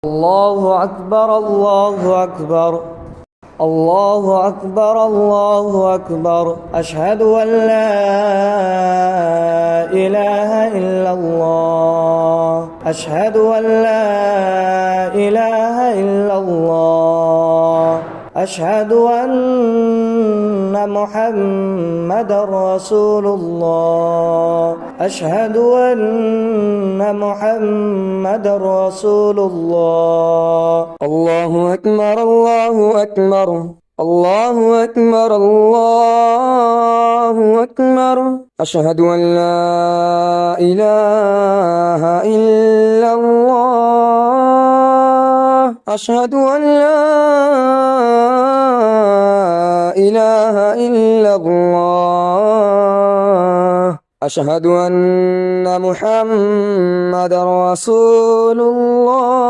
الله أكبر الله أكبر الله أكبر الله أكبر أشهد أن لا إله إلا الله أشهد أن لا إله إلا الله أشهد أن محمدًا رسول الله أشهد أن محمدًا رسول الله الله أكبر الله أكبر الله أكبر الله أكبر أشهد أن لا إله إلا الله أشهد أن لا إله إلا الله أشهد أن محمدًا رسول الله